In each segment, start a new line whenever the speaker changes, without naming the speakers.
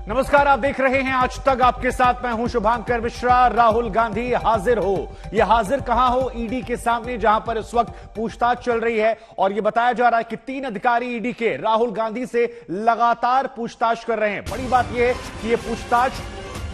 नमस्कार, आप देख रहे हैं आज तक। आपके साथ मैं हूं शुभांकर मिश्रा। राहुल गांधी हाजिर हो, यह हाजिर कहां हो? ईडी के सामने, जहां पर इस वक्त पूछताछ चल रही है और यह बताया जा रहा है कि 3 अधिकारी ईडी के राहुल गांधी से लगातार पूछताछ कर रहे हैं। बड़ी बात यह है कि यह पूछताछ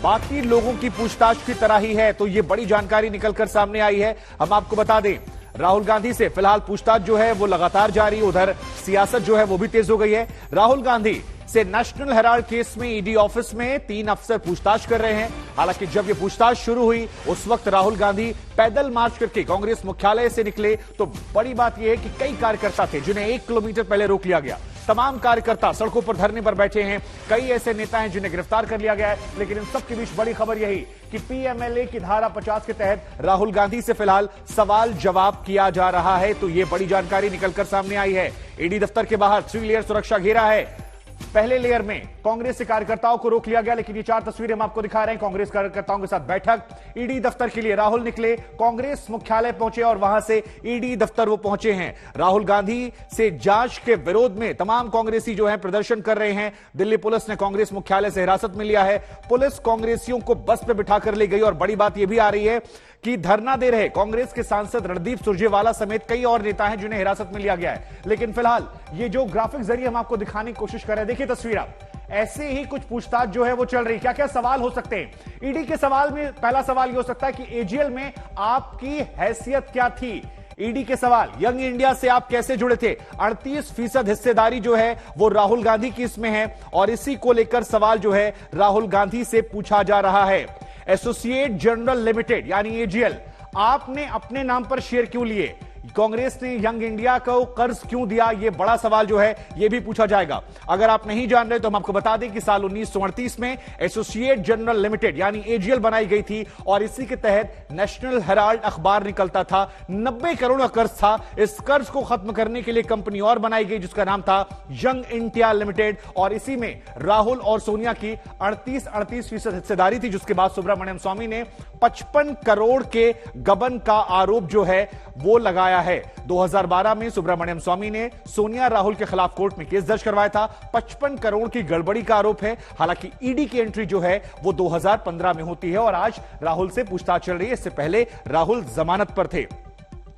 बाकी लोगों की पूछताछ की तरह ही है, तो यह बड़ी जानकारी निकलकर सामने आई है। हम आपको बता दें, राहुल गांधी से फिलहाल पूछताछ जो है वो लगातार जारी। उधर सियासत जो है वो भी तेज हो गई है। राहुल गांधी से नेशनल हेराल्ड केस में ईडी ऑफिस में 3 अफसर पूछताछ कर रहे हैं। हालांकि जब ये पूछताछ शुरू हुई उस वक्त राहुल गांधी पैदल मार्च करके कांग्रेस मुख्यालय से निकले। तो बड़ी बात यह है कि कई कार्यकर्ता थे जिन्हें 1 किलोमीटर पहले रोक लिया गया। तमाम कार्यकर्ता सड़कों पर धरने पर बैठे हैं। कई ऐसे नेता हैं जिन्हें गिरफ्तार कर लिया गया है। लेकिन इन सबके बीच बड़ी खबर यही कि पीएमएलए की धारा 50 के तहत राहुल गांधी से फिलहाल सवाल जवाब किया जा रहा है। तो यह बड़ी जानकारी निकलकर सामने आई है। ईडी दफ्तर के बाहर 3 लेयर सुरक्षा घेरा है। पहले लेयर में कांग्रेस के कार्यकर्ताओं को रोक लिया गया, लेकिन ये 4 तस्वीरें हम आपको दिखा रहे हैं। कांग्रेस कार्यकर्ताओं के साथ बैठक। ईडी दफ्तर के लिए राहुल निकले, कांग्रेस मुख्यालय पहुंचे और वहां से ईडी दफ्तर वो पहुंचे हैं। राहुल गांधी से जांच के विरोध में तमाम कांग्रेसी जो है प्रदर्शन कर रहे हैं। दिल्ली पुलिस ने कांग्रेस मुख्यालय से हिरासत में लिया है। पुलिस कांग्रेसियों को बस पे बिठाकर ले गई और बड़ी बात यह भी आ रही है कि धरना दे रहे कांग्रेस के सांसद रणदीप सुरजेवाला समेत कई और नेता हैं जिन्हें हिरासत में लिया गया है। लेकिन फिलहाल ये जो ग्राफिक जरिए हम आपको दिखाने की कोशिश कर रहे हैं, देखिए तस्वीर आप। ऐसे ही कुछ पूछताछ जो है वो चल रही। क्या क्या सवाल हो सकते हैं ईडी के सवाल में? पहला सवाल यह हो सकता है कि एजीएल में आपकी हैसियत क्या थी? ईडी के सवाल, यंग इंडिया से आप कैसे जुड़े थे? 38% हिस्सेदारी जो है वो राहुल गांधी की इसमें है और इसी को लेकर सवाल जो है राहुल गांधी से पूछा जा रहा है। एसोसिएट जनरल लिमिटेड यानी एजीएल, आपने अपने नाम पर शेयर क्यों लिए? कांग्रेस ने यंग इंडिया को कर्ज क्यों दिया? यह बड़ा सवाल जो है यह भी पूछा जाएगा। अगर आप नहीं जान रहे तो हम आपको बता दें कि साल 1938 में एसोसिएट जनरल लिमिटेड यानी एजीएल बनाई गई थी और इसी के तहत नेशनल हेराल्ड अखबार निकलता था। 90 करोड़ का कर्ज था। इस कर्ज को खत्म करने के लिए कंपनी और बनाई गई जिसका नाम था यंग इंडिया लिमिटेड और इसी में राहुल और सोनिया की 38% हिस्सेदारी थी। जिसके बाद सुब्रमण्यम स्वामी ने 55 करोड़ के गबन का आरोप जो है वो लगाया है। 2012 में सुब्रमण्यम स्वामी ने सोनिया राहुल के खिलाफ कोर्ट में केस दर्ज करवाया था। 55 करोड़ की गड़बड़ी का आरोप है। हालांकि ईडी की एंट्री जो है वो 2015 में होती है और आज राहुल से पूछताछ चल रही है। इससे पहले राहुल जमानत पर थे।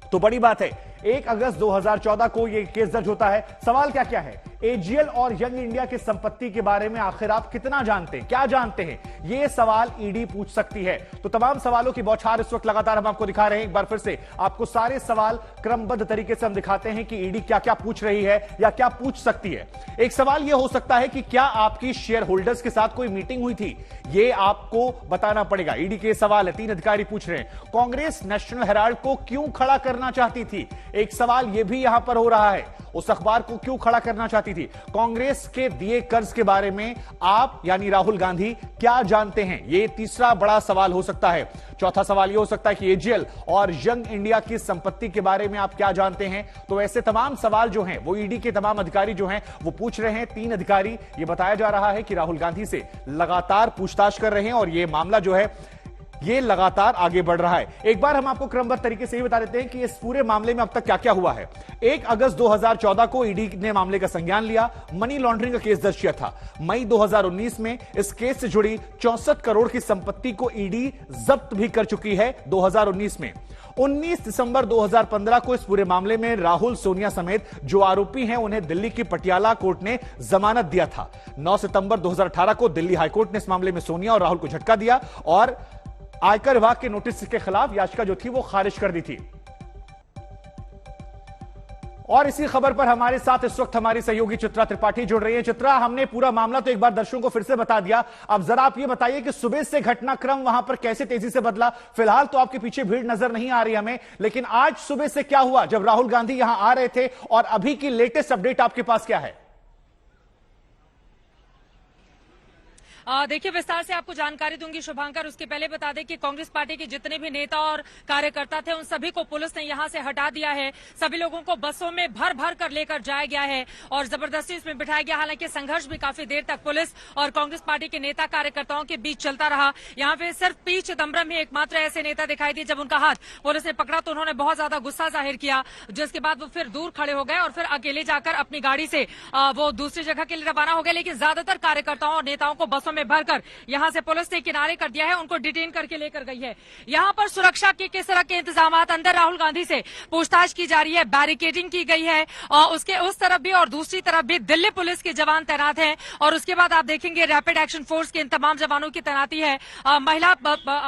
तो बड़ी बात है, 1 अगस्त 2014 को यह केस दर्ज होता है। सवाल क्या क्या है? एजीएल और यंग इंडिया की संपत्ति के बारे में आखिर आप कितना जानते हैं, क्या जानते हैं? यह सवाल ईडी पूछ सकती है। तो तमाम सवालों की बौछार इस वक्त लगातार हम आपको दिखा रहे हैं। एक बार फिर से आपको सारे सवाल क्रमबद्ध तरीके से हम दिखाते हैं कि ईडी क्या क्या पूछ रही है या क्या पूछ सकती है। एक सवाल यह हो सकता है कि क्या आपकी शेयर होल्डर्स के साथ कोई मीटिंग हुई थी? यह आपको बताना पड़ेगा। ईडी के सवाल है, 3 अधिकारी पूछ रहे हैं। कांग्रेस नेशनल हेराल्ड को क्यों खड़ा करना चाहती थी? एक सवाल यह भी यहां पर हो रहा है, उस अखबार को क्यों खड़ा करना चाहती थी? कांग्रेस के दिए कर्ज के बारे में आप यानी राहुल गांधी क्या जानते हैं? यह तीसरा बड़ा सवाल हो सकता है। चौथा सवाल यह हो सकता है कि एजीएल और यंग इंडिया की संपत्ति के बारे में आप क्या जानते हैं? तो ऐसे तमाम सवाल जो हैं वो ईडी के तमाम अधिकारी जो हैं वो पूछ रहे हैं। 3 अधिकारी, यह बताया जा रहा है कि राहुल गांधी से लगातार पूछताछ कर रहे हैं और यह मामला जो है ये लगातार आगे बढ़ रहा है। एक बार हम आपको क्रमबद्ध तरीके से ये बता देते हैं कि इस पूरे मामले में अब तक क्या क्या हुआ है। 1 अगस्त 2014 को ईडी ने मामले का संज्ञान लिया, मनी लॉन्ड्रिंग का केस दर्ज किया था। मई 2019 में इस केस से जुड़ी 64 करोड़ की संपत्ति को ईडी जब्त भी कर चुकी है 2019 में। 19 दिसंबर 2015 को इस पूरे मामले में राहुल, सोनिया समेत जो आरोपी हैं उन्हें दिल्ली की पटियाला कोर्ट ने जमानत दिया था। 9 सितंबर 2018 को दिल्ली हाईकोर्ट ने इस मामले में सोनिया और राहुल को झटका दिया और आयकर विभाग के नोटिस के खिलाफ याचिका जो थी वो खारिज कर दी थी। और इसी खबर पर हमारे साथ इस वक्त हमारी सहयोगी चित्रा त्रिपाठी जुड़ रही है। चित्रा, हमने पूरा मामला तो एक बार दर्शकों को फिर से बता दिया, अब जरा आप ये बताइए कि सुबह से घटनाक्रम वहां पर कैसे तेजी से बदला? फिलहाल तो आपके पीछे भीड़ नजर नहीं आ रही हमें, लेकिन आज सुबह से क्या हुआ जब राहुल गांधी यहां आ रहे थे और अभी की लेटेस्ट अपडेट आपके पास क्या है?
देखिए, विस्तार से आपको जानकारी दूंगी शुभांकर। उसके पहले बता दें कि कांग्रेस पार्टी के जितने भी नेता और कार्यकर्ता थे उन सभी को पुलिस ने यहां से हटा दिया है। सभी लोगों को बसों में भर भर कर लेकर जाया गया है और जबरदस्ती इसमें बिठाया गया। हालांकि संघर्ष भी काफी देर तक पुलिस और कांग्रेस पार्टी के नेता कार्यकर्ताओं के बीच चलता रहा। यहाँ पे सिर्फ पी चिदम्बरम ही एकमात्र ऐसे नेता दिखाई दिए। जब उनका हाथ पुलिस ने पकड़ा तो उन्होंने बहुत ज्यादा गुस्सा जाहिर किया, जिसके बाद वो फिर दूर खड़े हो गए और फिर अकेले जाकर अपनी गाड़ी से वो दूसरी जगह के लिए रवाना हो गए। लेकिन ज्यादातर कार्यकर्ताओं और नेताओं को बसों में में भरकर यहां से पुलिस ने किनारे कर दिया है, उनको डिटेन करके लेकर गई है। यहां पर सुरक्षा के किस तरह के इंतजाम, अंदर राहुल गांधी से पूछताछ की जा रही है, बैरिकेडिंग की गई है और उसके उस तरफ भी और दूसरी तरफ भी दिल्ली पुलिस के जवान तैनात हैं। और उसके बाद आप देखेंगे रैपिड एक्शन फोर्स के इन तमाम जवानों की तैनाती है, महिला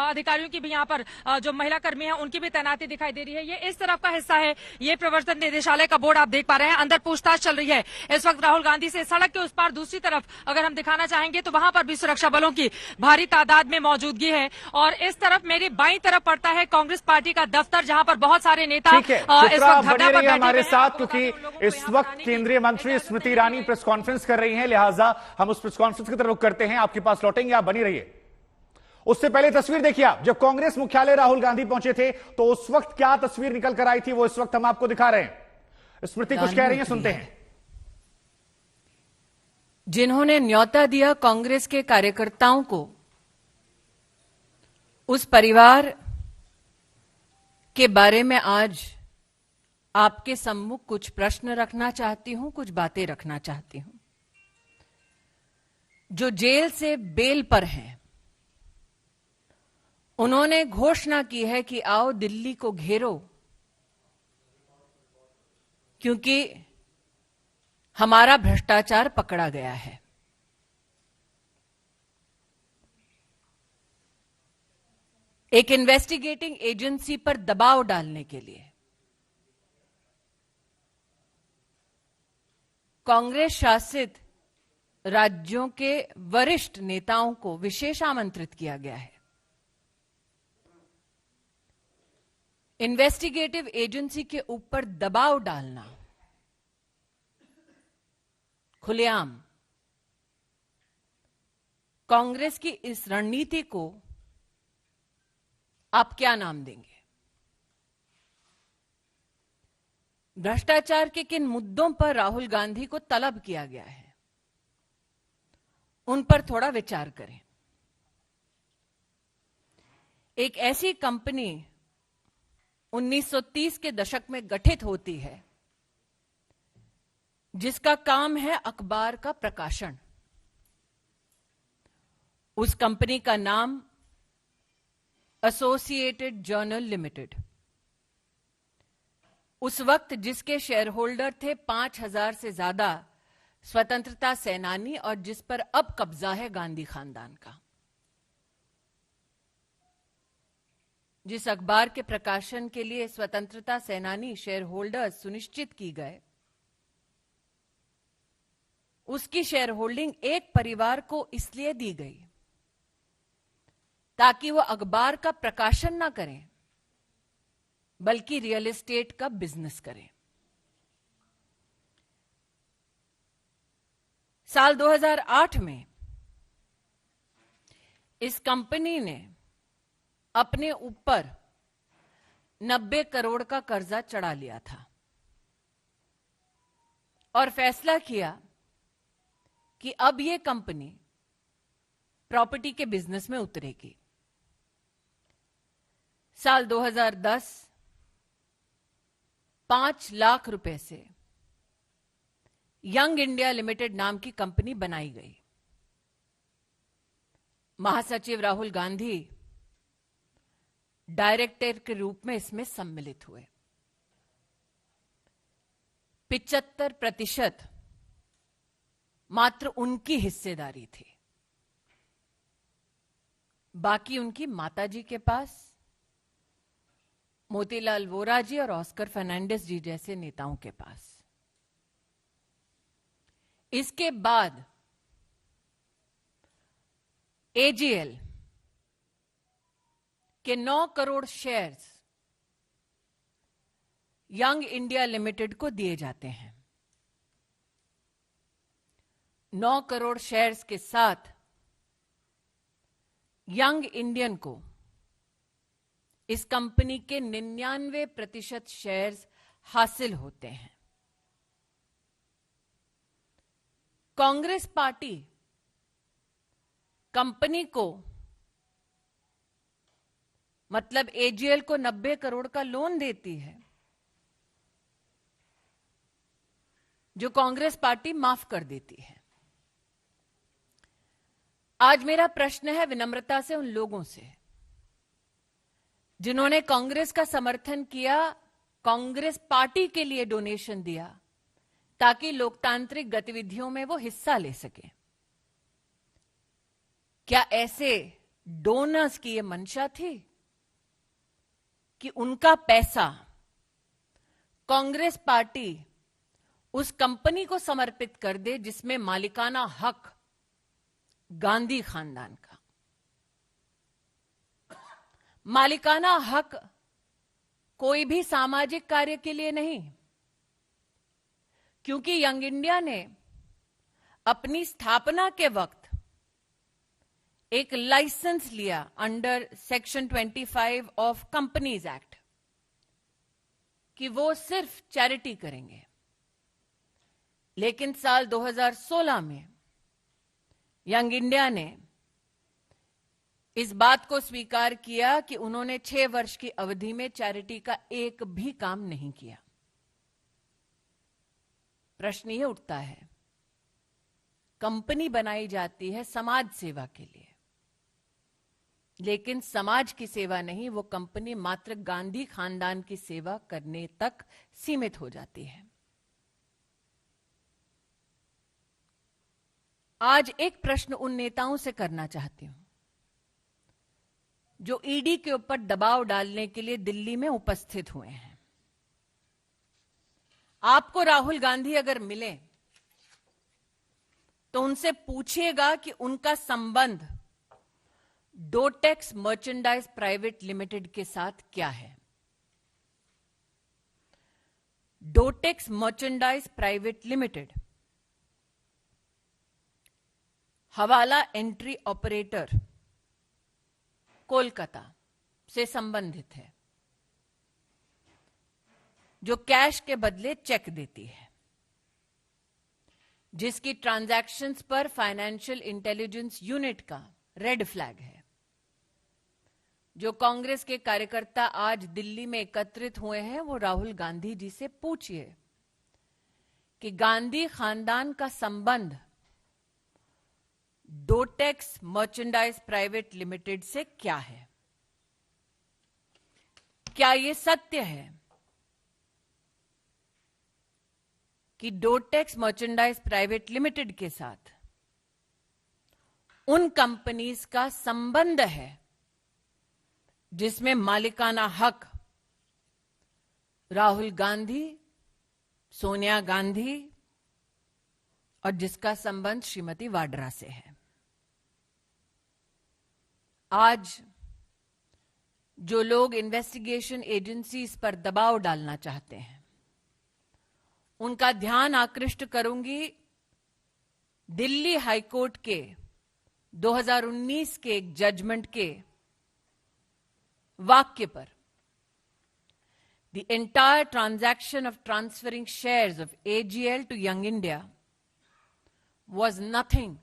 अधिकारियों की भी यहाँ पर जो महिला कर्मी है उनकी भी तैनाती दिखाई दे रही है। ये इस तरफ का हिस्सा है, ये प्रवर्तन निदेशालय का बोर्ड आप देख पा रहे हैं, अंदर पूछताछ चल रही है इस वक्त राहुल गांधी से। सड़क के उस पार दूसरी तरफ अगर हम दिखाना चाहेंगे तो वहां पर भी सुरक्षा बलों की भारी तादाद में मौजूदगी है। और इस तरफ मेरी बाईं तरफ पड़ता है कांग्रेस पार्टी का दफ्तर, जहां पर बहुत सारे नेता
इस वक्त बने रहिए हमारे साथ, क्योंकि इस वक्त केंद्रीय मंत्री स्मृति ईरानी प्रेस कॉन्फ्रेंस कर रही हैं, लिहाजा हम उस प्रेस कॉन्फ्रेंस की तरफ रुख करते हैं, आपके पास लौटेंगे, आप बनी रहिए। उससे पहले तस्वीर देखिए आप, जब कांग्रेस मुख्यालय राहुल गांधी पहुंचे थे तो उस वक्त क्या तस्वीर निकल कर आई थी, वो इस वक्त हम आपको दिखा रहे हैं। स्मृति कुछ कह रही हैं, सुनते हैं।
जिन्होंने न्योता दिया कांग्रेस के कार्यकर्ताओं को, उस परिवार के बारे में आज आपके सम्मुख कुछ प्रश्न रखना चाहती हूं, कुछ बातें रखना चाहती हूं। जो जेल से बेल पर हैं, उन्होंने घोषणा की है कि आओ दिल्ली को घेरो, क्योंकि हमारा भ्रष्टाचार पकड़ा गया है। एक इन्वेस्टिगेटिंग एजेंसी पर दबाव डालने के लिए कांग्रेस शासित राज्यों के वरिष्ठ नेताओं को विशेष आमंत्रित किया गया है। इन्वेस्टिगेटिव एजेंसी के ऊपर दबाव डालना खुलेआम, कांग्रेस की इस रणनीति को आप क्या नाम देंगे? भ्रष्टाचार के किन मुद्दों पर राहुल गांधी को तलब किया गया है, उन पर थोड़ा विचार करें। एक ऐसी कंपनी 1930 के दशक में गठित होती है जिसका काम है अखबार का प्रकाशन। उस कंपनी का नाम एसोसिएटेड जर्नल लिमिटेड। उस वक्त जिसके शेयर होल्डर थे 5000 से ज्यादा स्वतंत्रता सेनानी, और जिस पर अब कब्जा है गांधी खानदान का। जिस अखबार के प्रकाशन के लिए स्वतंत्रता सेनानी शेयर होल्डर्स सुनिश्चित की गए, उसकी शेयर होल्डिंग एक परिवार को इसलिए दी गई ताकि वो अखबार का प्रकाशन ना करें, बल्कि रियल एस्टेट का बिजनेस करें। साल 2008 में इस कंपनी ने अपने ऊपर 90 करोड़ का कर्जा चढ़ा लिया था और फैसला किया कि अब यह कंपनी प्रॉपर्टी के बिजनेस में उतरेगी। साल 2010 5 लाख रुपए से यंग इंडिया लिमिटेड नाम की कंपनी बनाई गई। महासचिव राहुल गांधी डायरेक्टर के रूप में इसमें सम्मिलित हुए। 75% मात्र उनकी हिस्सेदारी थी, बाकी उनकी माताजी के पास, मोतीलाल वोरा जी और ऑस्कर फर्नांडिस जी जैसे नेताओं के पास। इसके बाद एजीएल के 9 crore shares young India limited को दिए जाते हैं। 9 करोड़ शेयर्स के साथ यंग इंडियन को इस कंपनी के 99% शेयर्स हासिल होते हैं। कांग्रेस पार्टी कंपनी को, मतलब एजीएल को 90 करोड़ का लोन देती है, जो कांग्रेस पार्टी माफ कर देती है। आज मेरा प्रश्न है विनम्रता से उन लोगों से जिन्होंने कांग्रेस का समर्थन किया, कांग्रेस पार्टी के लिए डोनेशन दिया ताकि लोकतांत्रिक गतिविधियों में वो हिस्सा ले सके। क्या ऐसे डोनर्स की ये मंशा थी कि उनका पैसा कांग्रेस पार्टी उस कंपनी को समर्पित कर दे जिसमें मालिकाना हक गांधी खानदान का? मालिकाना हक कोई भी सामाजिक कार्य के लिए नहीं, क्योंकि यंग इंडिया ने अपनी स्थापना के वक्त एक लाइसेंस लिया under section 25 of companies act कि वो सिर्फ चैरिटी करेंगे। लेकिन साल 2016 में यंग इंडिया ने इस बात को स्वीकार किया कि उन्होंने 6 वर्ष की अवधि में चैरिटी का एक भी काम नहीं किया। प्रश्न यह उठता है, कंपनी बनाई जाती है समाज सेवा के लिए, लेकिन समाज की सेवा नहीं, वो कंपनी मात्र गांधी खानदान की सेवा करने तक सीमित हो जाती है। आज एक प्रश्न उन नेताओं से करना चाहती हूं जो ईडी के ऊपर दबाव डालने के लिए दिल्ली में उपस्थित हुए हैं। आपको राहुल गांधी अगर मिले तो उनसे पूछिएगा कि उनका संबंध डोटेक्स मर्चेंडाइज प्राइवेट लिमिटेड के साथ क्या है। डोटेक्स मर्चेंडाइज प्राइवेट लिमिटेड हवाला एंट्री ऑपरेटर कोलकाता से संबंधित है, जो कैश के बदले चेक देती है, जिसकी ट्रांजैक्शंस पर फाइनेंशियल इंटेलिजेंस यूनिट का रेड फ्लैग है। जो कांग्रेस के कार्यकर्ता आज दिल्ली में एकत्रित हुए हैं, वो राहुल गांधी जी से पूछिए कि गांधी खानदान का संबंध डोटेक्स मर्चेंडाइज प्राइवेट लिमिटेड से क्या है। क्या यह सत्य है कि डोटेक्स मर्चेंडाइज प्राइवेट लिमिटेड के साथ उन कंपनीज का संबंध है जिसमें मालिकाना हक राहुल गांधी, सोनिया गांधी और जिसका संबंध श्रीमती वाड्रा से है? आज जो लोग इन्वेस्टिगेशन एजेंसीज पर दबाव डालना चाहते हैं, उनका ध्यान आकृष्ट करूंगी दिल्ली हाईकोर्ट के 2019 के एक जजमेंट के वाक्य पर। The entire transaction of transferring shares of AGL to Young India was nothing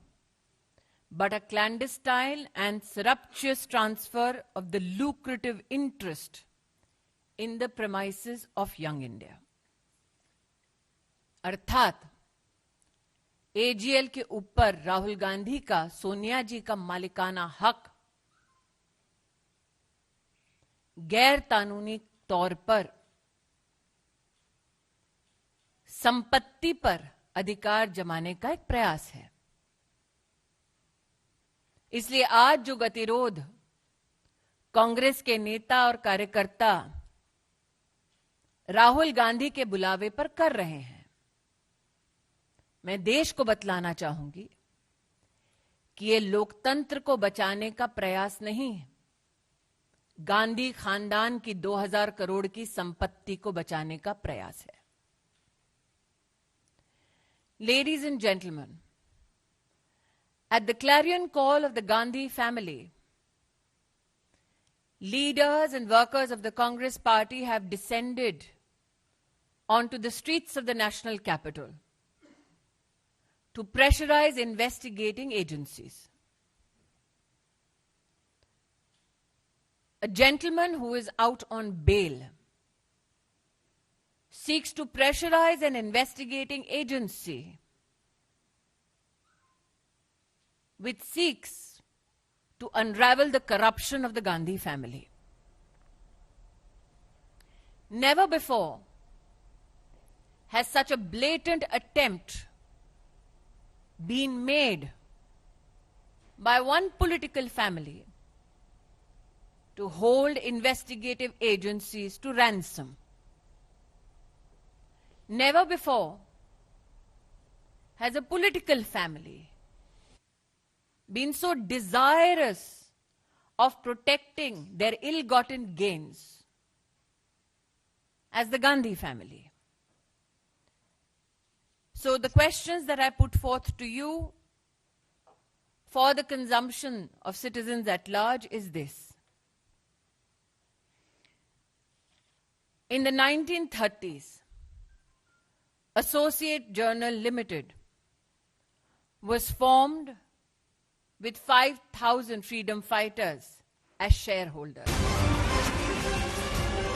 but a clandestine and surreptitious transfer of the lucrative interest in the premises of Young India. अर्थात AGL के ऊपर राहुल गांधी का, सोनिया जी का मालिकाना हक गैर कानूनी तौर पर संपत्ति पर अधिकार जमाने का एक प्रयास है। इसलिए आज जो गतिरोध कांग्रेस के नेता और कार्यकर्ता राहुल गांधी के बुलावे पर कर रहे हैं, मैं देश को बतलाना चाहूंगी कि ये लोकतंत्र को बचाने का प्रयास नहीं है, गांधी खानदान की 2000 करोड़ की संपत्ति को बचाने का प्रयास है। Ladies and gentlemen, at the clarion call of the Gandhi family, leaders and workers of the Congress party have descended onto the streets of the national capital to pressurize investigating agencies. A gentleman who is out on bail seeks to pressurize an investigating agency which seeks to unravel the corruption of the Gandhi family. Never before has such a blatant attempt been made by one political family to hold investigative agencies to ransom. Never before has a political family been so desirous of protecting their ill-gotten gains as the Gandhi family. So the questions that I put forth to you for the consumption of citizens at large is this. In the 1930s, Associate Journal Limited was formed with 5,000 freedom fighters as shareholders.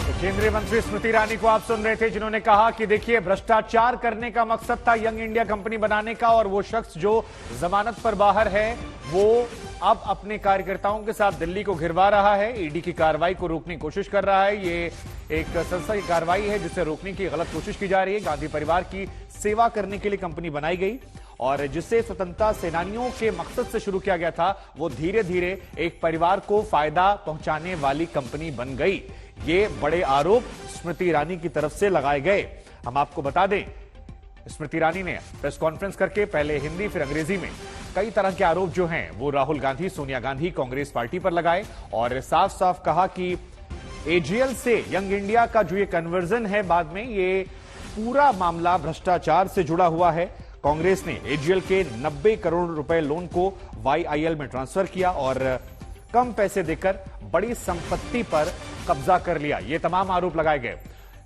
तो केंद्रीय मंत्री स्मृति ईरानी को आप सुन रहे थे, जिन्होंने कहा कि देखिए, भ्रष्टाचार करने का मकसद था यंग इंडिया कंपनी बनाने का, और वो शख्स जो जमानत पर बाहर है वो अब अपने कार्यकर्ताओं के साथ दिल्ली को घिरवा रहा है, ईडी की कार्रवाई को रोकने की कोशिश कर रहा है। ये एक संस्था की कार्रवाई है जिसे रोकने की गलत कोशिश की जा रही है। गांधी परिवार की सेवा करने के लिए कंपनी बनाई गई और जिसे स्वतंत्रता सेनानियों के मकसद से शुरू किया गया था, वो धीरे धीरे एक परिवार को फायदा पहुंचाने वाली कंपनी बन गई। ये बड़े आरोप स्मृति ईरानी की तरफ से लगाए गए। हम आपको बता दें, स्मृति ईरानी ने प्रेस कॉन्फ्रेंस करके पहले हिंदी फिर अंग्रेजी में कई तरह के आरोप जो हैं वो राहुल गांधी, सोनिया गांधी, कांग्रेस पार्टी पर लगाए और साफ साफ कहा कि एजीएल से यंग इंडिया का जो ये कन्वर्जन है बाद में, ये पूरा मामला भ्रष्टाचार से जुड़ा हुआ है। कांग्रेस ने एजीएल के 90 करोड़ रुपए लोन को वाईआईएल में ट्रांसफर किया और कम पैसे देकर बड़ी संपत्ति पर कब्जा कर लिया। ये तमाम आरोप लगाए गए।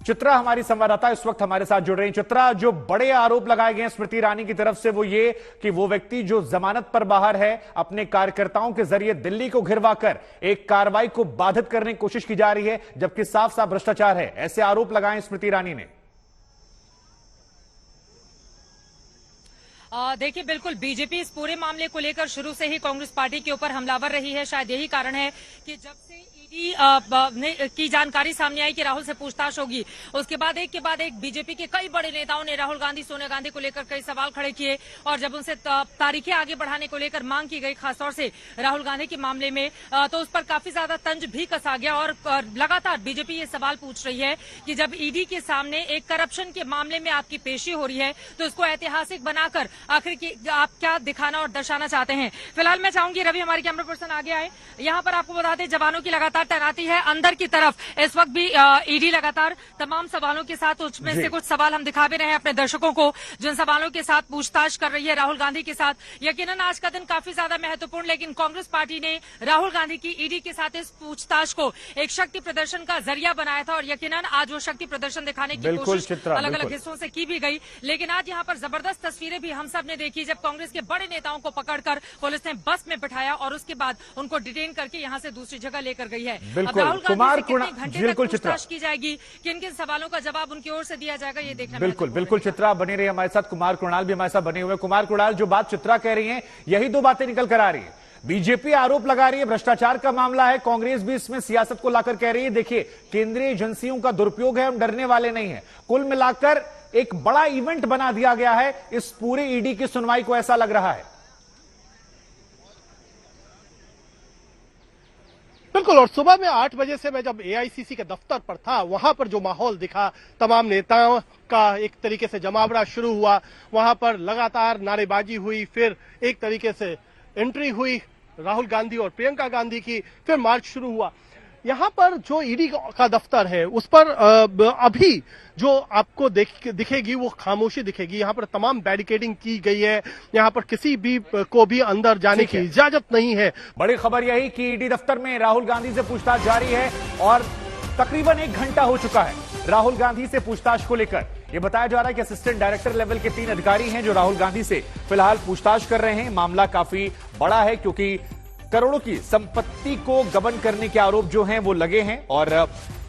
चित्रा हमारी संवाददाता इस वक्त हमारे साथ जुड़ रही। चित्रा, जो बड़े आरोप लगाए गए हैं स्मृति ईरानी की तरफ से वो ये कि वो व्यक्ति जो जमानत पर बाहर है, अपने कार्यकर्ताओं के जरिए दिल्ली को घिरवाकर एक कार्रवाई को बाधित करने की कोशिश की जा रही है, जबकि साफ साफ भ्रष्टाचार है, ऐसे आरोप लगाए स्मृति ईरानी ने।
देखिए, बिल्कुल बीजेपी इस पूरे मामले को लेकर शुरू से ही कांग्रेस पार्टी के ऊपर हमलावर रही है। शायद यही कारण है कि जब से ईडी की जानकारी सामने आई कि राहुल से पूछताछ होगी, उसके बाद एक बीजेपी के कई बड़े नेताओं ने राहुल गांधी, सोनिया गांधी को लेकर कई सवाल खड़े किए और जब उनसे तारीखें आगे बढ़ाने को लेकर मांग की गई, खासतौर से राहुल गांधी के मामले में, तो उस पर काफी ज्यादा तंज भी कसा गया और लगातार बीजेपी ये सवाल पूछ रही है कि जब ईडी के सामने एक करप्शन के मामले में आपकी पेशी हो रही है तो इसको ऐतिहासिक बनाकर आखिर आप क्या दिखाना और दर्शाना चाहते हैं। फिलहाल मैं चाहूंगी रवि, हमारे कैमरा पर्सन आगे आए। यहाँ पर आपको बता दें, जवानों की लगातार तैनाती है अंदर की तरफ। इस वक्त भी ईडी लगातार तमाम सवालों के साथ, उसमें से कुछ सवाल हम दिखा भी रहे हैं अपने दर्शकों को, जिन सवालों के साथ पूछताछ कर रही है राहुल गांधी के साथ। यकीनन आज का दिन काफी ज्यादा महत्वपूर्ण, लेकिन कांग्रेस पार्टी ने राहुल गांधी की ईडी के साथ इस पूछताछ को एक शक्ति प्रदर्शन का जरिया बनाया था और यकीनन आज वो शक्ति प्रदर्शन दिखाने की कोशिश अलग अलग हिस्सों से की भी गई। लेकिन आज यहाँ पर जबरदस्त तस्वीरें भी हम सब ने देखी जब कांग्रेस के बड़े नेताओं को पकड़कर पुलिस ने बस में बिठाया और उसके बाद उनको डिटेन करके यहाँ से दूसरी जगह लेकर गई है। अब राहुल गांधी से कितने घंटे तक पूछताछ की जाएगी, किन किन सवालों का जवाब उनकी ओर से दिया जाएगा, ये देखना।
बिल्कुल चित्रा बनी रही हमारे साथ। कुमार कृणाल भी हमारे साथ बने हुए। कुमार कृणाल, जो बात चित्रा कह रही है यही दो बातें निकल कर आ रही है। बीजेपी आरोप लगा रही है भ्रष्टाचार का मामला है, कांग्रेस भी इसमें सियासत को लाकर कह रही है देखिए केंद्रीय एजेंसियों का दुरुपयोग है, हम डरने वाले नहीं है। कुल मिलाकर एक बड़ा इवेंट बना दिया गया है इस पूरे ईडी की सुनवाई को, ऐसा लग रहा है।
बिल्कुल, और सुबह में 8 बजे से मैं जब एआईसीसी के दफ्तर पर था, वहां पर जो माहौल दिखा, तमाम नेताओं का एक तरीके से जमावड़ा शुरू हुआ, वहां पर लगातार नारेबाजी हुई, फिर एक तरीके से एंट्री हुई राहुल गांधी और प्रियंका गांधी की, फिर मार्च शुरू हुआ। यहाँ पर जो ईडी का दफ्तर है उस पर अभी जो आपको दिखेगी वो खामोशी दिखेगी। यहाँ पर तमाम बैरिकेडिंग की गई है, यहाँ पर किसी भी को भी अंदर जाने की इजाजत नहीं है।
बड़ी खबर यही कि ईडी दफ्तर में राहुल गांधी से पूछताछ जारी है और तकरीबन 1 घंटा हो चुका है राहुल गांधी से पूछताछ को लेकर। यह बताया जा रहा है कि असिस्टेंट डायरेक्टर लेवल के 3 अधिकारी हैं जो राहुल गांधी से फिलहाल पूछताछ कर रहे हैं। मामला काफी बड़ा है क्योंकि करोड़ों की संपत्ति को गबन करने के आरोप जो हैं वो लगे हैं और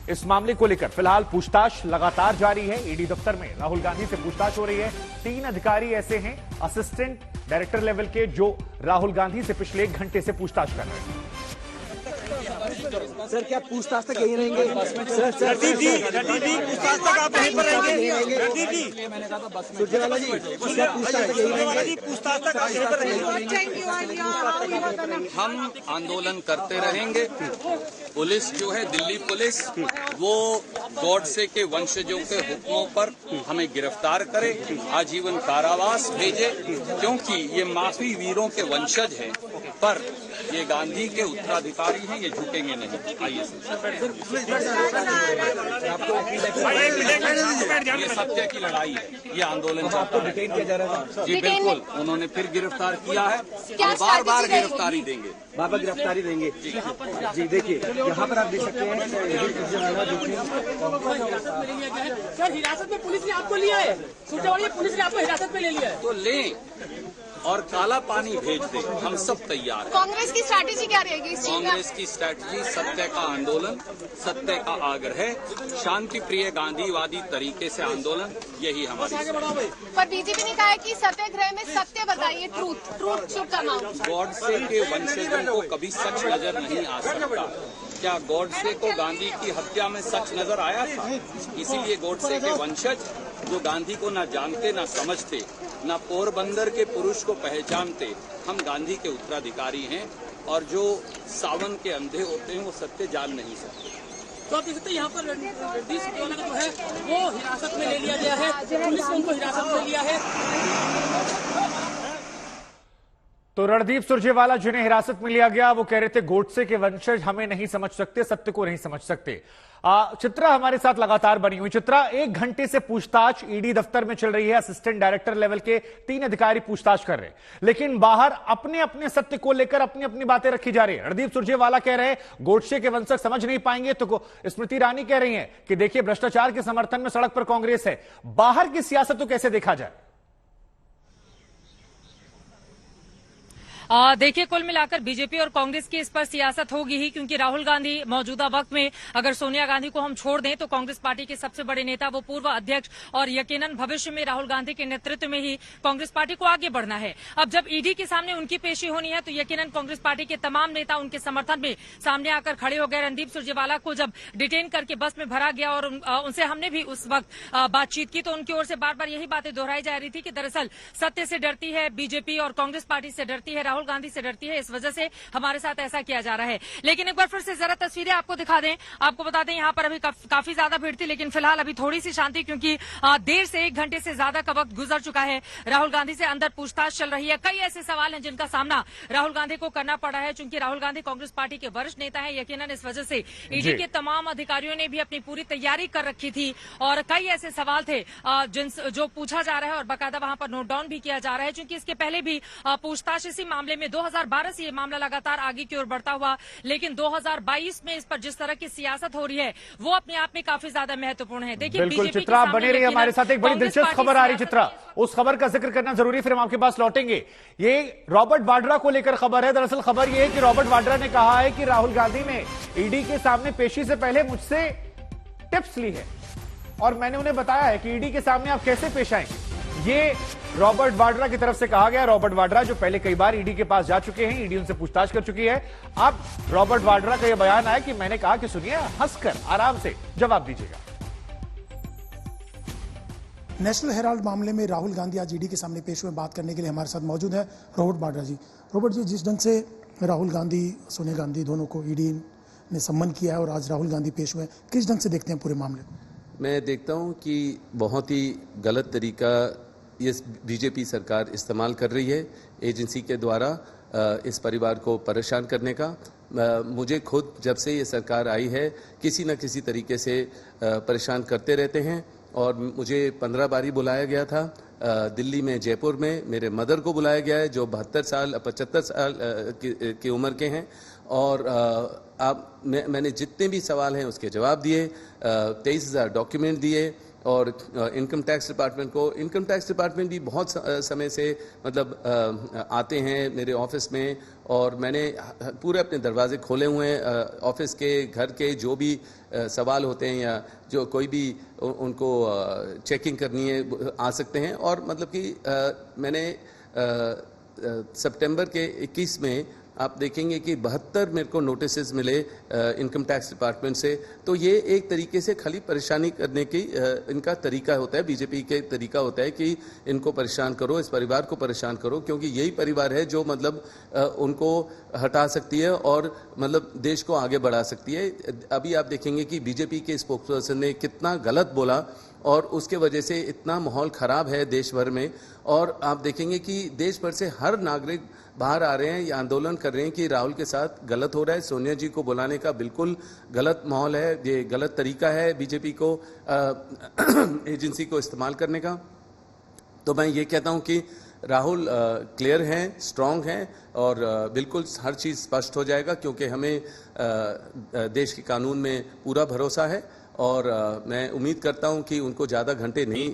इस मामले को लेकर फिलहाल पूछताछ लगातार जारी है। ईडी दफ्तर में राहुल गांधी से पूछताछ हो रही है। 3 अधिकारी ऐसे हैं असिस्टेंट डायरेक्टर लेवल के जो राहुल गांधी से पिछले 1 घंटे से पूछताछ कर रहे हैं।
सर क्या पूछताछ तक यही रहेंगे? सर पूछताछ तक आप यहीं पर रहेंगे? मैंने कहा था बस में सुरजेवाला जी क्या पूछताछ तक यही रहेंगे? पूछताछ तक आप यहीं पर रहेंगे?
हम आंदोलन करते रहेंगे। पुलिस जो है, दिल्ली पुलिस, वो गॉडसे के वंशजों के हुक्मों पर हमें गिरफ्तार करे, आजीवन कारावास भेजे, क्योंकि ये माफी वीरों के वंशज हैं, पर ये गांधी के उत्तराधिकारी हैं, ये झुकेंगे नहीं। आइए ये सत्य की लड़ाई है, ये आंदोलन चाहता है।
डिटेन किया जा रहा है
जी बिल्कुल, उन्होंने फिर गिरफ्तार किया है और बार बार गिरफ्तारी देंगे,
बाबा गिरफ्तारी देंगे। जी देखिए यहाँ पर आप देख सकते हैं
सर हिरासत में पुलिस ने आपको लिया है, सुरजेवाला पुलिस ने आपको हिरासत में ले लिया है।
तो लें और काला पानी भेज दें, हम सब तैयार हैं।
कांग्रेस की स्ट्रैटेजी क्या रहेगी इस चीज में?
कांग्रेस की स्ट्रैटेजी सत्य का आंदोलन, सत्य का आग्रह, शांति प्रिय गांधीवादी तरीके से आंदोलन, यही हमारी।
पर बीजेपी ने कहा है कि सत्याग्रह में सत्य बताइए, truth should come out.
Godse के वंशजों को कभी सच नजर नहीं आ सकता। क्या गॉडसे को गांधी की हत्या में सच नजर आया था? इसीलिए गॉडसे के वंशज जो गांधी को न जानते न समझते, न पोरबंदर के पुरुष को पहचानते, हम गांधी के उत्तराधिकारी हैं, और जो सावन के अंधे होते हैं वो सत्य जान नहीं सकते।
तो आप देख सकते हैं यहाँ पर रणदीप सुरजेवाला का जो है वो हिरासत में ले लिया गया है, पुलिस ने उनको हिरासत में लिया है।
तो रणदीप सुरजेवाला जिन्हें हिरासत में लिया गया, वो कह रहे थे गोडसे के वंशज हमें नहीं समझ सकते, सत्य को नहीं समझ सकते। चित्रा हमारे साथ लगातार बनी हुई। चित्रा, 1 घंटे से पूछताछ ईडी दफ्तर में चल रही है, असिस्टेंट डायरेक्टर लेवल के 3 अधिकारी पूछताछ कर रहे हैं, लेकिन बाहर अपने अपने सत्य को लेकर अपनी अपनी बातें रखी जा रही है। रणदीप सुरजेवाला कह रहे हैं गोडसे के वंशज समझ नहीं पाएंगे, तो स्मृति ईरानी कह रही हैं कि देखिए भ्रष्टाचार के समर्थन में सड़क पर कांग्रेस है। बाहर की सियासत को कैसे देखा जाए?
देखिए, कुल मिलाकर बीजेपी और कांग्रेस की इस पर सियासत होगी ही, क्योंकि राहुल गांधी मौजूदा वक्त में, अगर सोनिया गांधी को हम छोड़ दें, तो कांग्रेस पार्टी के सबसे बड़े नेता, वो पूर्व अध्यक्ष, और यकीनन भविष्य में राहुल गांधी के नेतृत्व में ही कांग्रेस पार्टी को आगे बढ़ना है। अब जब ईडी के सामने उनकी पेशी होनी है, तो यकीनन कांग्रेस पार्टी के तमाम नेता उनके समर्थन में सामने आकर खड़े हो गए। रणदीप सुरजेवाला को जब डिटेन करके बस में भरा गया और उनसे हमने भी उस वक्त बातचीत की, तो उनकी ओर से बार बार यही बातें दोहराई जा रही थी कि दरअसल सत्य से डरती है बीजेपी और कांग्रेस पार्टी से डरती है, राहुल गांधी से डरती है, इस वजह से हमारे साथ ऐसा किया जा रहा है। लेकिन एक बार फिर से जरा तस्वीरें आपको दिखा दें। आपको बता दें यहाँ पर अभी काफी ज्यादा भीड़ थी, लेकिन फिलहाल अभी थोड़ी सी शांति, क्योंकि देर से 1 घंटे से ज्यादा का वक्त गुजर चुका है। राहुल गांधी से अंदर पूछताछ चल रही है। कई ऐसे सवाल हैं जिनका सामना राहुल गांधी को करना पड़ा है, चूंकि राहुल गांधी कांग्रेस पार्टी के वरिष्ठ नेता है। यकीनन इस वजह से ईडी के तमाम अधिकारियों ने भी अपनी पूरी तैयारी कर रखी थी, और कई ऐसे सवाल थे जो पूछा जा रहा है और बाकायदा वहां पर नोट डाउन भी किया जा रहा है, क्योंकि इसके पहले भी पूछताछ इसी मामले में 2012 से ये मामला लगातार आगे की ओर बढ़ता हुआ, लेकिन 2022 में इस पर जिस तरह की सियासत हो रही है वो अपने आप में काफी ज्यादा महत्वपूर्ण है। देखिए,
बिल्कुल चित्रा, बने रही हमारे साथ। एक बड़ी दिलचस्प खबर आ रही चित्रा, उस खबर का जिक्र करना जरूरी, फिर हम आपके पास लौटेंगे। ये रॉबर्ट वाड्रा को लेकर खबर है। दरअसल खबर यह है कि रॉबर्ट वाड्रा ने कहा है कि राहुल गांधी ने ईडी के सामने पेशी से पहले मुझसे टिप्स ली है, और मैंने उन्हें बताया है कि ईडी के सामने आप कैसे पेश आएंगे। ये रॉबर्ट वाड्रा की तरफ से कहा गया। रॉबर्ट वाड्रा जो पहले कई बार ईडी के पास जा चुके हैं, ईडी उनसे पूछताछ कर चुकी है। अब रॉबर्ट वाड्रा का यह बयान आया कि मैंने कहा कि सुनिए, हंसकर आराम से जवाब दीजिएगा।
नेशनल हेराल्ड मामले में राहुल गांधी आज ईडी के सामने पेश हुए। बात करने के लिए हमारे साथ मौजूद है रॉबर्ट वाड्रा जी। रॉबर्ट जी, जिस ढंग से राहुल गांधी, सोनिया गांधी दोनों को ईडी ने सम्मन किया है और आज राहुल गांधी पेश हुए, किस ढंग से देखते हैं पूरे मामले को?
मैं देखता हूं कि बहुत ही गलत तरीका ये बीजेपी सरकार इस्तेमाल कर रही है एजेंसी के द्वारा इस परिवार को परेशान करने का। मुझे खुद जब से ये सरकार आई है किसी न किसी तरीके से परेशान करते रहते हैं, और मुझे 15 बारी बुलाया गया था। दिल्ली में, जयपुर में मेरे मदर को बुलाया गया है जो 75 साल की उम्र के हैं, और मैंने जितने भी सवाल हैं उसके जवाब दिए। 23,000 डॉक्यूमेंट दिए, और इनकम टैक्स डिपार्टमेंट भी बहुत समय से मतलब आते हैं मेरे ऑफिस में, और मैंने पूरे अपने दरवाजे खोले हुए हैं। ऑफिस के, घर के जो भी सवाल होते हैं या जो कोई भी उनको चेकिंग करनी है आ सकते हैं। और मतलब कि मैंने सितंबर के 21 में आप देखेंगे कि 72 मेरे को नोटिसेस मिले इनकम टैक्स डिपार्टमेंट से। तो ये एक तरीके से खाली परेशानी करने की इनका तरीका होता है, बीजेपी के तरीका होता है कि इनको परेशान करो, इस परिवार को परेशान करो, क्योंकि यही परिवार है जो मतलब उनको हटा सकती है और मतलब देश को आगे बढ़ा सकती है। अभी आप देखेंगे कि बीजेपी के स्पोक्सपर्सन ने कितना गलत बोला और उसके वजह से इतना माहौल खराब है देश भर में। और आप देखेंगे कि देश भर से हर नागरिक बाहर आ रहे हैं या आंदोलन कर रहे हैं कि राहुल के साथ गलत हो रहा है। सोनिया जी को बुलाने का बिल्कुल गलत माहौल है, ये गलत तरीका है बीजेपी को एजेंसी को इस्तेमाल करने का। तो मैं ये कहता हूं कि राहुल क्लियर हैं, स्ट्रांग हैं और बिल्कुल हर चीज़ स्पष्ट हो जाएगा, क्योंकि हमें देश के कानून में पूरा भरोसा है। और मैं उम्मीद करता हूं कि उनको ज़्यादा घंटे नहीं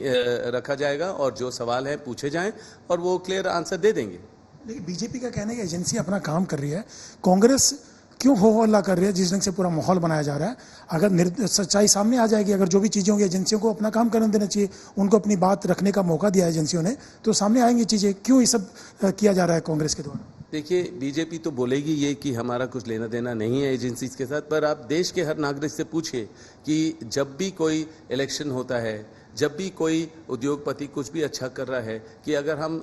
रखा जाएगा और जो सवाल है पूछे जाएं और वो क्लियर आंसर दे देंगे।
लेकिन बीजेपी का कहना है कि एजेंसी अपना काम कर रही है, कांग्रेस क्यों हो हल्ला कर रही है जिस ढंग से पूरा माहौल बनाया जा रहा है? अगर सच्चाई सामने आ जाएगी, अगर जो भी चीज़ें होंगी एजेंसियों को अपना काम करने देना चाहिए, उनको अपनी बात रखने का मौका दिया एजेंसियों ने, तो सामने आएंगी चीज़ें। क्यों ये सब किया जा रहा है कांग्रेस के द्वारा?
देखिए, बीजेपी तो बोलेगी ये कि हमारा कुछ लेना देना नहीं है एजेंसीज के साथ, पर आप देश के हर नागरिक से पूछिए कि जब भी कोई इलेक्शन होता है, जब भी कोई उद्योगपति कुछ भी अच्छा कर रहा है, कि अगर हम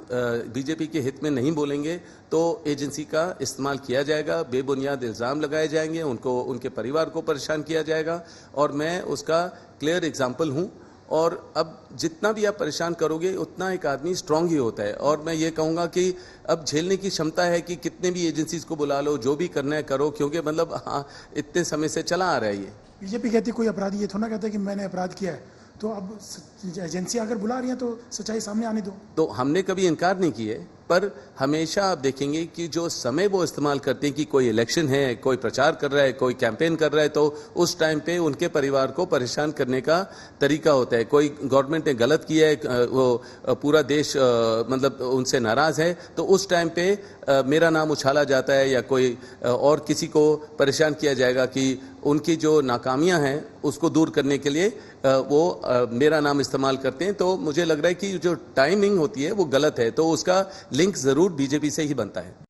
बीजेपी के हित में नहीं बोलेंगे तो एजेंसी का इस्तेमाल किया जाएगा, बेबुनियाद इल्ज़ाम लगाए जाएंगे, उनको उनके परिवार को परेशान किया जाएगा। और मैं उसका क्लियर एग्जाम्पल हूँ। और अब जितना भी आप परेशान करोगे उतना एक आदमी स्ट्रांग ही होता है। और मैं ये कहूँगा कि अब झेलने की क्षमता है कि कितने भी एजेंसीज को बुला लो, जो भी करना है करो, क्योंकि मतलब हाँ इतने समय से चला आ रहा है ये।
बीजेपी कहती कोई अपराधी ये थोड़ा कहता है कि मैंने अपराध किया है, तो अब एजेंसी अगर बुला रही है तो सच्चाई सामने आने दो।
तो हमने कभी इनकार नहीं किए, पर हमेशा आप देखेंगे कि जो समय वो इस्तेमाल करते हैं कि कोई इलेक्शन है, कोई प्रचार कर रहा है, कोई कैंपेन कर रहा है, तो उस टाइम पे उनके परिवार को परेशान करने का तरीका होता है। कोई गवर्नमेंट ने गलत किया है, वो पूरा देश मतलब उनसे नाराज है, तो उस टाइम पे मेरा नाम उछाला जाता है या कोई और किसी को परेशान किया जाएगा कि उनकी जो नाकामियां हैं उसको दूर करने के लिए वो मेरा नाम इस्तेमाल करते हैं। तो मुझे लग रहा है कि जो टाइमिंग होती है वो गलत है, तो उसका लिंक जरूर बीजेपी से ही बनता है।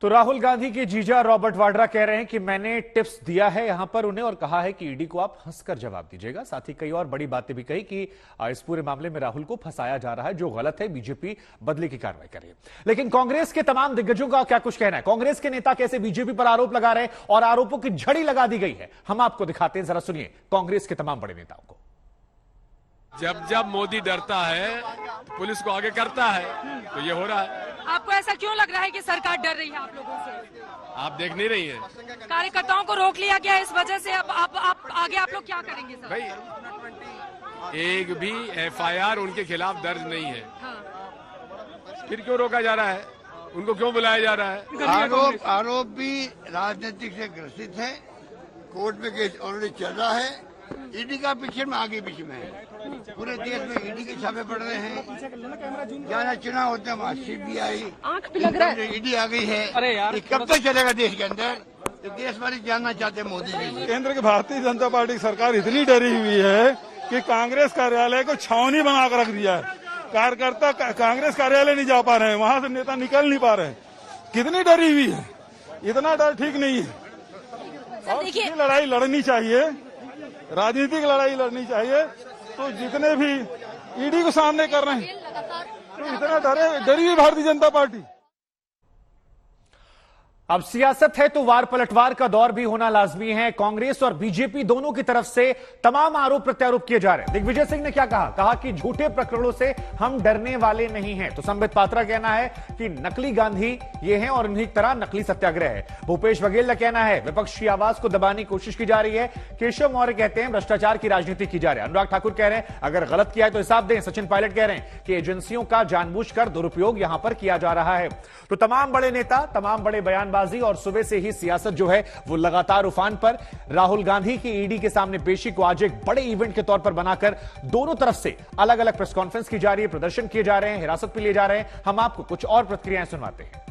तो राहुल गांधी के जीजा रॉबर्ट वाड्रा कह रहे हैं कि मैंने टिप्स दिया है यहां पर उन्हें और कहा है कि ईडी को आप हंसकर जवाब दीजिएगा। साथ ही कई और बड़ी बातें भी कही कि इस पूरे मामले में राहुल को फंसाया जा रहा है, जो गलत है, बीजेपी बदले की कार्रवाई करे। लेकिन कांग्रेस के तमाम दिग्गजों का क्या कुछ कहना है? कांग्रेस के नेता कैसे बीजेपी पर आरोप लगा रहे हैं और आरोपों की झड़ी लगा दी गई है, हम आपको दिखाते हैं। जरा सुनिए कांग्रेस के तमाम बड़े नेताओं को।
जब जब मोदी डरता है पुलिस को आगे करता है, तो ये हो रहा है।
आपको ऐसा क्यों लग रहा है कि सरकार डर रही है आप लोगों से?
आप देख नहीं रही है,
कार्यकर्ताओं को रोक लिया गया इस वजह से। अब आप आगे आप लोग क्या करेंगे सर?
भाई एक भी एफआईआर उनके खिलाफ दर्ज नहीं है।
हाँ।
फिर क्यों रोका जा रहा है? उनको क्यों बुलाया जा रहा है?
आरोप भी राजनीतिक से ग्रसित है। कोर्ट में केस ऑलरेडी चल रहा है। ईडी का पीछे में आगे पीछे में है। पूरे देश में ईडी के छापे पड़ रहे हैं। जहाँ चुनाव होते हैं वहाँ सीबीआई ईडी आ गई है। अरे यार कब तक चलेगा देश के अंदर? तो देश वाले जानना चाहते हैं मोदी जी।
केंद्र की भारतीय जनता पार्टी की सरकार इतनी डरी हुई है कि कांग्रेस कार्यालय को छावनी बनाकर रख दिया है। कार्यकर्ता कांग्रेस कार्यालय नहीं जा पा रहे हैं, वहाँ से नेता निकल नहीं पा रहे हैं। कितनी डरी हुई है? इतना डर ठीक नहीं है। और लड़ाई लड़नी चाहिए, राजनीतिक लड़ाई लड़नी चाहिए। तो जितने भी ईडी को सामने कर रहे हैं तो इतना डरी हुई भारतीय जनता पार्टी।
अब सियासत है तो वार पलटवार का दौर भी होना लाजमी है। कांग्रेस और बीजेपी दोनों की तरफ से तमाम आरोप प्रत्यारोप किए जा रहे हैं। दिग्विजय सिंह ने क्या कहा कि झूठे प्रकरणों से हम डरने वाले नहीं हैं। तो संबित पात्रा कहना है कि नकली गांधी ये हैं और इन्हीं तरह नकली सत्याग्रह है। भूपेश बघेल का कहना है विपक्ष की आवाज को दबाने की कोशिश की जा रही है। केशव मौर्य कहते हैं भ्रष्टाचार की राजनीति की जा रही है। अनुराग ठाकुर कह रहे हैं अगर गलत किया है तो हिसाब दें। सचिन पायलट कह रहे हैं कि एजेंसियों का जानबूझकर दुरुपयोग यहां पर किया जा रहा है। तो तमाम बड़े नेता, तमाम बड़े बयानबाजी और सुबह से ही सियासत जो है वो लगातार उफान पर। राहुल गांधी की ईडी के सामने पेशी को आज एक बड़े इवेंट के तौर पर बनाकर दोनों तरफ से अलग अलग प्रेस कॉन्फ्रेंस की जा रही है, प्रदर्शन किए जा रहे हैं, हिरासत में लिए जा रहे हैं। हम आपको कुछ और प्रतिक्रियाएं सुनवाते हैं।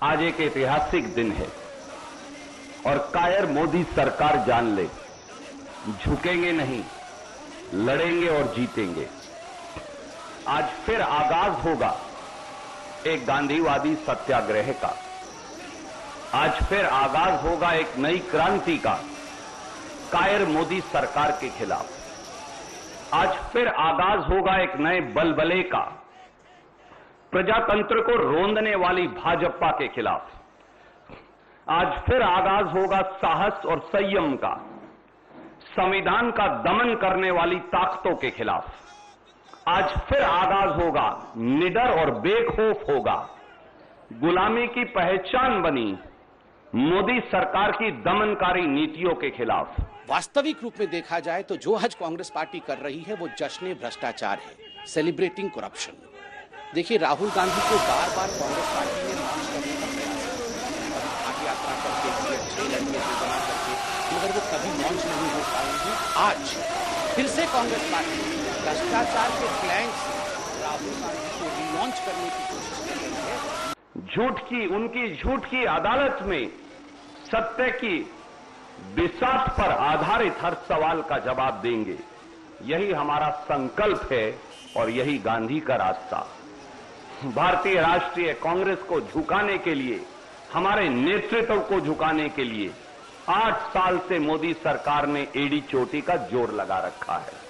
आज एक ऐतिहासिक दिन है और कायर मोदी सरकार जान ले, झुकेंगे नहीं, लड़ेंगे और जीतेंगे। आज फिर आगाज होगा एक गांधीवादी सत्याग्रह का। आज फिर आगाज होगा एक नई क्रांति का कायर मोदी सरकार के खिलाफ। आज फिर आगाज होगा एक नए बलबले का प्रजातंत्र को रोंदने वाली भाजपा के खिलाफ। आज फिर आगाज होगा साहस और संयम का संविधान का दमन करने वाली ताकतों के खिलाफ। आज फिर आगाज होगा निडर और बेखौफ होगा गुलामी की पहचान बनी मोदी सरकार की दमनकारी नीतियों के खिलाफ।
वास्तविक रूप में देखा जाए तो जो आज कांग्रेस पार्टी कर रही है वो जश्न भ्रष्टाचार है, सेलिब्रेटिंग करप्शन। देखिए, राहुल गांधी को बार बार कांग्रेस पार्टी ने लॉन्च करने का प्रयास किया, घाट यात्रा करके, 6 लड़के बना करके, मगर वो कभी लॉन्च नहीं हो पाएंगे। आज फिर से कांग्रेस पार्टी भ्रष्टाचार के फ्लैंक से राहुल गांधी को रिलॉन्च करने की कोशिश कर रही है।
उनकी झूठ की अदालत में सत्य की बिसात पर आधारित हर सवाल का जवाब देंगे। यही हमारा संकल्प है और यही गांधी का रास्ता। भारतीय राष्ट्रीय कांग्रेस को झुकाने के लिए, हमारे नेतृत्व को झुकाने के लिए 8 साल से मोदी सरकार ने एड़ी चोटी का जोर लगा रखा है।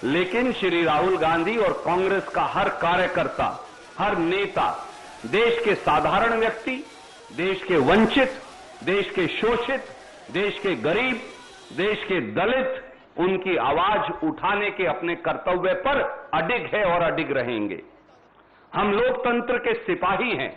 लेकिन श्री राहुल गांधी और कांग्रेस का हर कार्यकर्ता, हर नेता देश के साधारण व्यक्ति, देश के वंचित, देश के शोषित, देश के गरीब, देश के दलित, उनकी आवाज उठाने के अपने कर्तव्य पर अडिग है और अडिग रहेंगे। हम लोकतंत्र के सिपाही हैं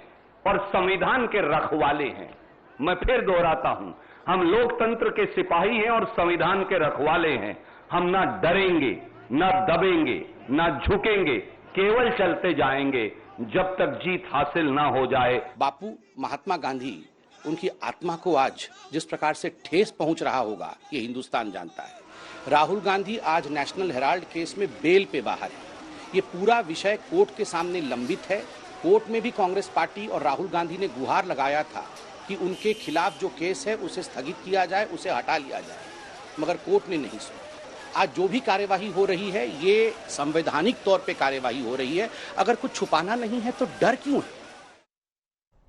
और संविधान के रखवाले हैं। मैं फिर दोहराता हूं, हम लोकतंत्र के सिपाही हैं और संविधान के रखवाले हैं। हम ना डरेंगे, ना दबेंगे, ना झुकेंगे, केवल चलते जाएंगे जब तक जीत हासिल ना हो जाए।
बापू महात्मा गांधी, उनकी आत्मा को आज जिस प्रकार से ठेस पहुंच रहा होगा ये हिंदुस्तान जानता है। राहुल गांधी आज नेशनल हेराल्ड केस में बेल पे बाहर है। ये पूरा विषय कोर्ट के सामने लंबित है। कोर्ट में भी कांग्रेस पार्टी और राहुल गांधी ने गुहार लगाया था कि उनके खिलाफ जो केस है उसे स्थगित किया जाए, उसे हटा लिया जाए, मगर कोर्ट ने नहीं सुना। आज जो भी कार्यवाही हो रही है ये संवैधानिक तौर पे कार्यवाही हो रही है। अगर कुछ छुपाना नहीं है तो डर क्यों है?